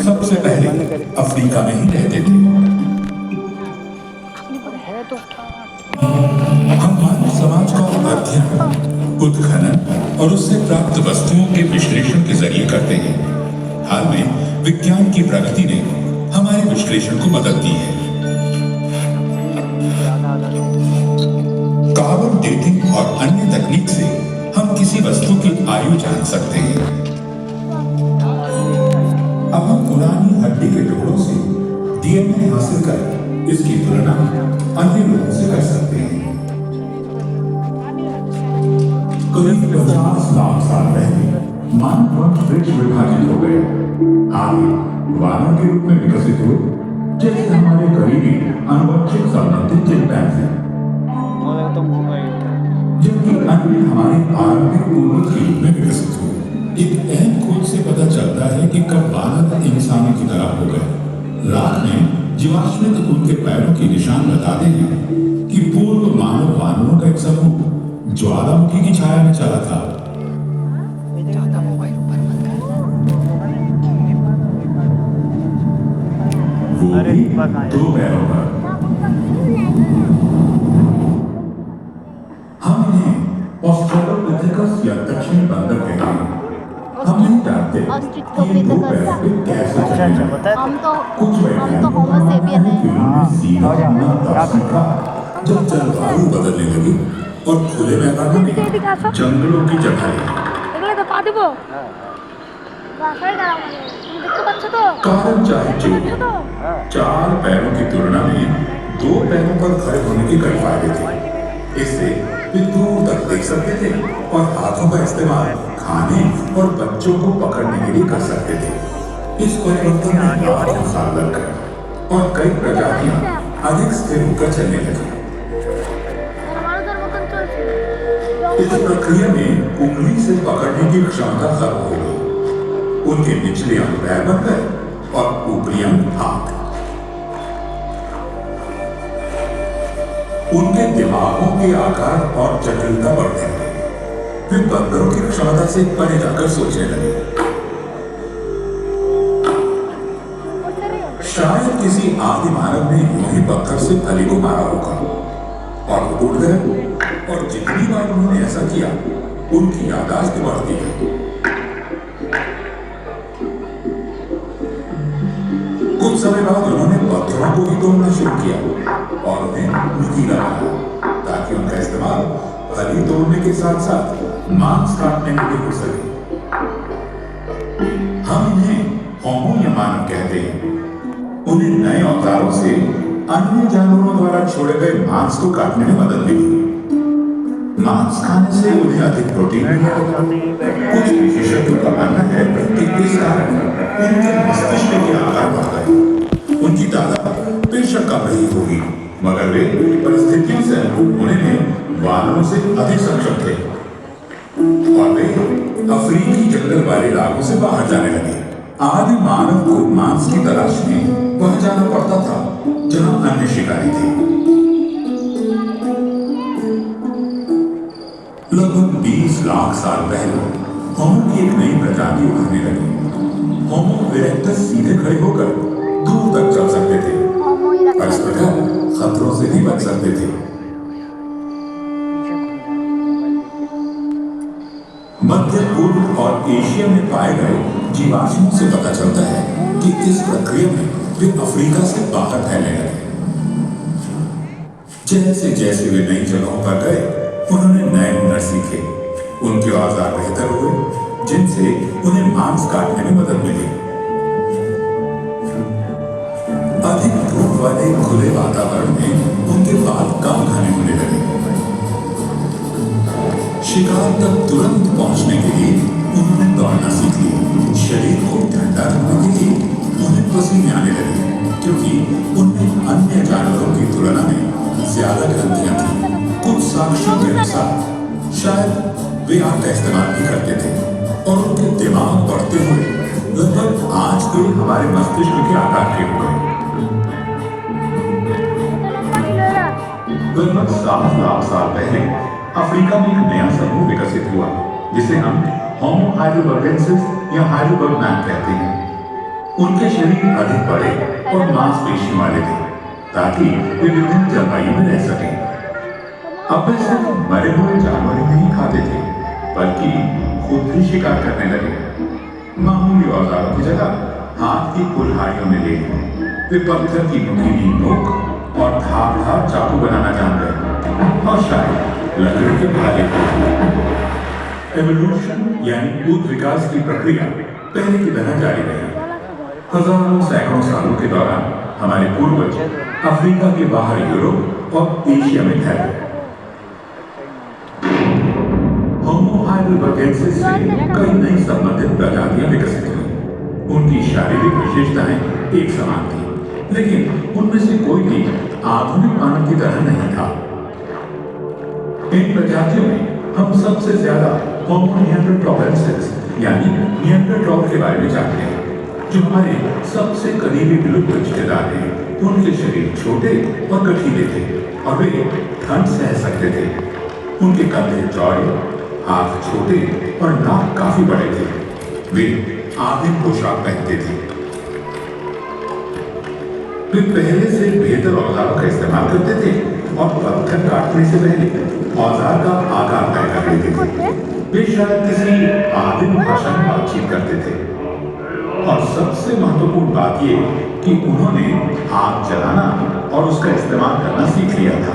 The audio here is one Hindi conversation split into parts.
सबसे पहले अफ्रीका में ही रहते थे। हम मानव समाज का अध्ययन, उत्खनन और उससे प्राप्त वस्तुओं के विश्लेषण के जरिए करते हैं। हाल में विज्ञान की प्रगति ने हमारे विश्लेषण को मदद दी है। कार्बन डेटिंग और अन्य तकनीक से हम किसी वस्तु की आयु जान सकते हैं। अब हम पुरानी हड्डी के टुकड़ों से डीएनए हासिल कर इसकी तुलना अन्य लोगों से कर सकते हैं। करीब 50 लाख साल पहले मानव वंश विभाजित हो गए। आगे वानर के रूप में विकसित हुए, जैसे हमारे करीबी आनुवंशिक संबंधित चिंपैंजी, जबकि अन्य हमारे आरंभिक पूर्वज के रूप में विकसित हुए। एक अहम खोज से पता चलता है कि कब वानर इंसानों की तरह हो गए। रात में जीवाश्मित उनके पैरों के निशान बताते हैं कि पूर्व मानव वानरों का एक समूह ज्वालामुखी की छाया में चला था। वो भी 2 पैरों पर। हम इन्हें ऑस्ट्रेलोपिथेकस या दक्षिणी बंदर कहते हैं। हम नहीं जानते कि ये 2 पैरों पे कैसे चलते। हम तो कुछ होमो सेपियन है। जब जलवायु बदलने लगी और खुले मैदानों में जंगलों की जगह कारण चाहे जो 4 पैरों की तुलना में 2 पैरों पर खड़े होने के कई फायदे थे। इससे वे दूर तक देख सकते थे और हाथों का इस्तेमाल खाने और बच्चों को पकड़ने के लिए कर सकते थे। इस परिवर्तन में लाखों साल लग गए और कई प्रजातियां अधिक स्थिर होकर चलने लगी। इस प्रक्रिया में उंगली से पकड़ने की क्षमता खत्म हो गई। उनके निचले अंग पैर बन गए और ऊपरी अंग हाथ। उनके दिमागों के आकार और जटिलता बढ़ने लगी। वे बंदरों की क्षमता से परे जाकर सोचने लगे। शायद किसी आदि मानव ने यूं ही पत्थर से फली को मारा होगा और वो उड़ गए। और जितनी बार उन्होंने ऐसा किया, उनकी याददाश्त बढ़ती है। कुछ समय बाद उन्होंने पत्थरों को ही तोड़ना शुरू किया और उन्हें नुकीला बनाया ताकि उनका इस्तेमाल फली तोड़ने के साथ साथ मांस काटने में भी हो सके। हम इन्हें होमो या मानव कहते हैं। उन्हें नए औजारों से अन्य जानवरों द्वारा छोड़े गए मांस को काटने में मदद मिली। मांस खाने से उन्हें अधिक प्रोटीन मिला। कुछ विशेषज्ञों का मानना है कि इस कारण उनके मस्तिष्क के आकार बढ़ गए। उनकी तादाद बेशक कम रही होगी, मगर वे परिस्थिति से होने में वानरों से अधिक सक्षम थे और वे अफ्रीकी जंगल वाले इलाकों से बाहर जाने लगे। आदि मानव को मांस की तलाश में वह जाना पड़ता था जहां अन्य शिकारी थे। लगभग 20 लाख साल पहले होमो की एक नई प्रजाति उभरने लगी। होमो इरेक्टस सीधे खड़े होकर दूर तक चल सकते थे और इस प्रकार खतरों से भी बच सकते थे। मध्य पूर्व और एशिया में पाए गए जीवाश्मों से पता चलता है कि इस प्रक्रिया में वे अफ्रीका से बाहर फैलने लगे। जैसे जैसे वे नई जगहों पर गए, उन्होंने नए हुनर सीखे। उनके औजार बेहतर हुए, जिनसे उन्हें मांस काटने में मदद मिली। अधिक धूप वाले खुले वातावरण में उनके बाल कम घने होने लगे। शिकार तक तुरंत पहुंचने के लिए उन्होंने दौड़ना सीख लिया। शरीर को ठंडा रखने के लिए उन्हें पसीने आने लगे, क्योंकि उनमें अन्य जानवरों की तुलना में ज्यादा ग्रंथियां थीं। कुछ साक्ष्यों के अनुसार शायद वे आग का इस्तेमाल भी करते थे और उनके दिमाग बढ़ते हुए लगभग आज के हमारे मस्तिष्क के आकार के हो गए। लगभग 7 लाख साल पहले अफ्रीका में एक नया समूह विकसित हुआ जिसे हम होमो हाइडेलबर्गेंसिस या हाइडेलबर्ग मैन कहते हैं। उनके शरीर अधिक बड़े और मांसपेशी वाले थे ताकि वे विभिन्न जलवायु में रह सकें। अब वे सिर्फ मरे हुए जानवर ही नहीं खाते थे बल्कि खुद भी शिकार करने लगे। मामूली औजारों की जगह हाथ की कुल्हाड़ियों में ले वे पत्थर की नुकीली नोक और धारदार चाकू बनाना जान गए और शायद लकड़ी के भाले। एवोल्यूशन यानी उत्त विकास की प्रक्रिया पहले की तरह जारी रही। हजारों सैकड़ों सालों के दौरान हमारे पूर्वज अफ्रीका के बाहर यूरोप और एशिया में ठहरे। होमो हाइडेलबर्गेंसिस से कई नई संबंधित प्रजातियां विकसित हुई। उनकी शारीरिक विशेषताएं एक समान थी, लेकिन उनमें से कोई भी आधुनिक मानव की तरह नहीं था। इन प्रजातियों में हम सबसे ज्यादा होमो निएंडरथालेंसिस यानी निएंडरथॉल के बारे में जानते हैं, जो हमारे सबसे करीबी विलुप्त रिश्तेदार हैं। उनके शरीर छोटे और गठीले थे और वे ठंड सह सकते थे। उनके कंधे चौड़े, हाथ छोटे और नाक काफी बड़े थे। वे आधे पोशाक पहनते थे। वे पहले से बेहतर औजारों का इस्तेमाल करते थे और पत्थर काटने से पहले औजार का आकार तय कर लेते थे। वे शायद किसी आदिम भाषा में बातचीत करते थे और सबसे महत्वपूर्ण बात यह कि उन्होंने आग जलाना और उसका इस्तेमाल करना सीख लिया था।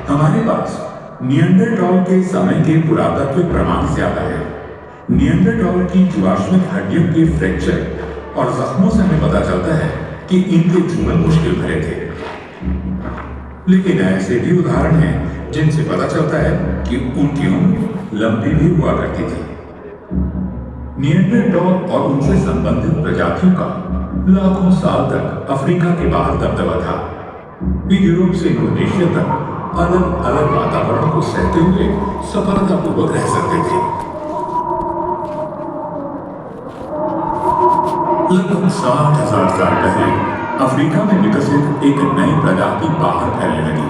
हमारे पास निएंडरथॉल के समय के पुरातत्विक प्रमाण ज्यादा है। निएंडरथॉल की जीवाश्मिक हड्डियों के फ्रैक्चर और जख्मों से हमें पता चलता है कि इनके जीवन मुश्किल भरे थे। लेकिन ऐसे भी उदाहरण हैं जिनसे पता चलता है कि उनकी उम्र लंबी भी हुआ करती थी। निएंडरथॉल और उनसे संबंधित प्रजातियों का लाखों साल तक अफ्रीका के बाहर दबदबा था। वे यूरोप से इंडोनेशिया तक अलग अलग वातावरण को सहते हुए सफलतापूर्वक रह सकते थे। लगभग 60,000 साल पहले अफ्रीका में विकसित एक नई प्रजाति बाहर फैलने लगी।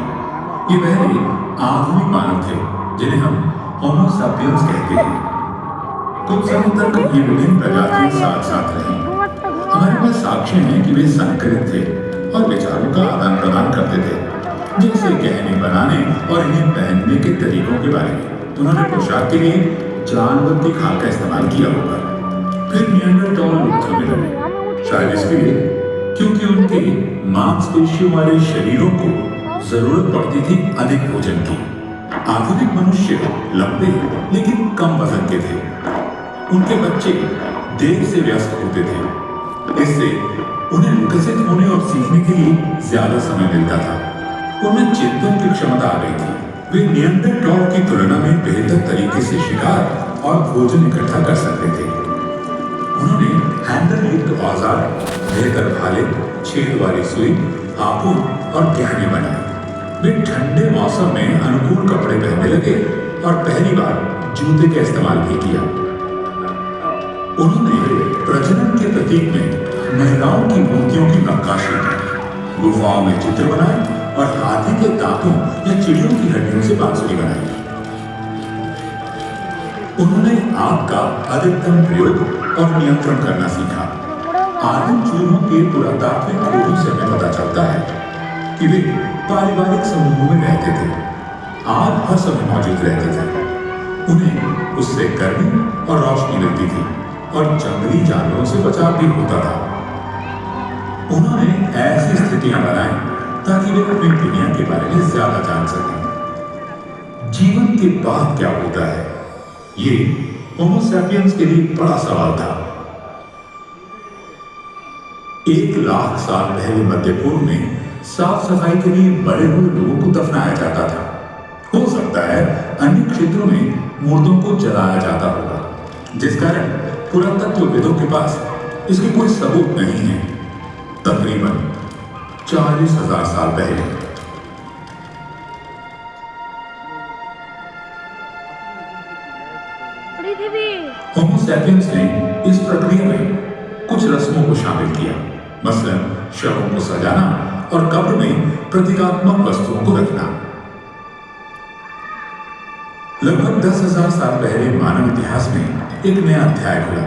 ये पहले आधुनिक मानव थे जिन्हें हम होमो सैपियंस कहते हैं। कुछ समय तक ये विभिन्न प्रजातियां साथ साथ रहीं। हमारे पास साक्ष्य हैं कि वे संकरित थे और विचारों का आदान प्रदान करते थे, जैसे गहने बनाने और इन्हें पहनने के तरीकों के बारे में। उन्होंने पोशाक के लिए जानवर की खाल का इस्तेमाल किया होगा। फिर निएंडरथॉल लुप्त होने लगे, शायद इसलिए क्योंकि उनके मांसपेशियों वाले शरीरों को जरूरत पड़ती थी अधिक भोजन की। आधुनिक मनुष्य लंबे लेकिन कम वजन के थे। उनके बच्चे देर से व्यस्त होते थे, इससे उन्हें विकसित होने और सीखने के लिए ज्यादा समय मिलता था। उनमें चिंतन की क्षमता आ गई थी। वे निएंडरथॉल की तुलना में बेहतर तरीके से शिकार और भोजन इकट्ठा कर सकते थे। उन्होंने हैंडल युक्त औजार, बेहतर भाले, छेद वाली सुई, हापुड़ और गहने बनाए। वे ठंडे मौसम में अनुकूल कपड़े पहनने लगे और पहली बार जूते का इस्तेमाल भी किया। उन्होंने प्रजनन के प्रतीक में महिलाओं की मूर्तियों की नक्काशी की, गुफाओं में चित्र बनाए और हाथी के दांतों या चिड़ियों की हड्डियों से बांसुरी बनाई। उन्होंने आग का अधिकतम प्रयोग और नियंत्रण करना सीखा। आदिम चूहों के पुरातात्विक खोजों से हमें पता चलता है कि वे पारिवारिक समूहों में रहते थे। आग हर समय मौजूद रहते थे। उन्हें उससे गर्मी और रोशनी मिलती थी और जंगली जानवरों से बचाव भी होता था। उन्होंने ऐसी स्थितियां बनाई ताकि वे अपनी दुनिया के बारे में ज्यादा जान सकें। जीवन के बाद क्या होता है, ये होमो सैपियंस के लिए बड़ा सवाल था। 1 लाख साल पहले मध्य पूर्व में साफ सफाई के लिए मरे हुए लोगों को दफनाया जाता था। हो सकता है अन्य क्षेत्रों में मुर्दों को जलाया जाता होगा, जिस कारण पुरातत्वविदों के पास इसके कोई सबूत नहीं है। तकरीबन 40,000 साल पहले होमो सैपियंस ने इस प्रक्रिया में कुछ रस्मों को शामिल किया, मसलन शवों को सजाना और कब्र में प्रतीकात्मक वस्तुओं को रखना। लगभग 10,000 साल पहले मानव इतिहास में एक नया अध्याय खुला।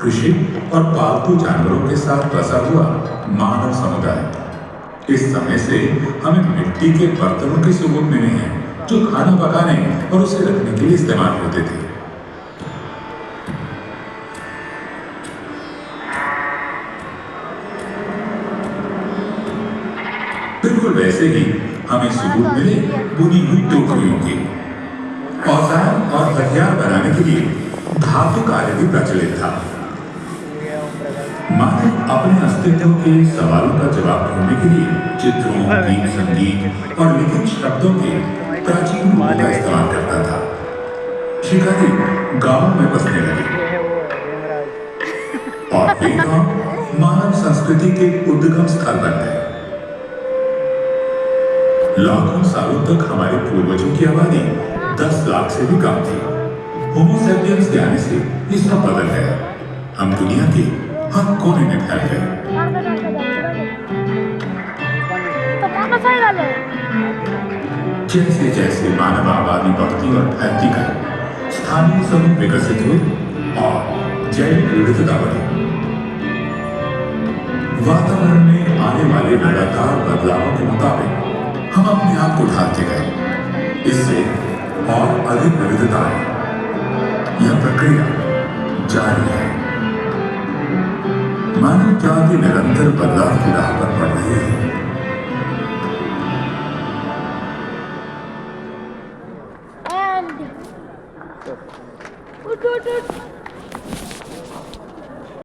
कृषि और पालतू जानवरों के साथ बसा हुआ मानव समुदाय। इस समय से हमें मिट्टी के बर्तनों के सबूत मिले हैं जो खाना पकाने और उसे रखने के लिए इस्तेमाल होते थे। बिल्कुल वैसे ही हमें सबूत मिले बुनी हुई टोकरियों के। औजार और हथियार बनाने के लिए धातु कार्य भी प्रचलित था। मानव अपने अस्तित्व के सवालों का जवाब ढूंढने के लिए चित्रों, गीत, संगीत और लिखित शब्दों के प्राचीन रूपों का इस्तेमाल करता था। शिकारी गांवों में बसने लगे और वे गांव मानव संस्कृति के उद्गम स्थल बन गए। लाखों सालों तक हमारे पूर्वजों की आबादी 10 लाख से भी कम थी। होमो सैपियंस के आने से ये सब बदल गया। हम दुनिया के हर कोने में फैल गए। जैसे जैसे मानव आबादी बढ़ती और फैलती गई, स्थानीय समूह विकसित हुए और जैव विविधता बढ़ी। वातावरण में आने वाले लगातार बदलावों के मुताबिक हम अपने आप को ढालते गए। इससे और अधिक विविधता है। यह प्रक्रिया जारी है। मानव जाति निरंतर बदलाव की राह पर बढ़ रही है।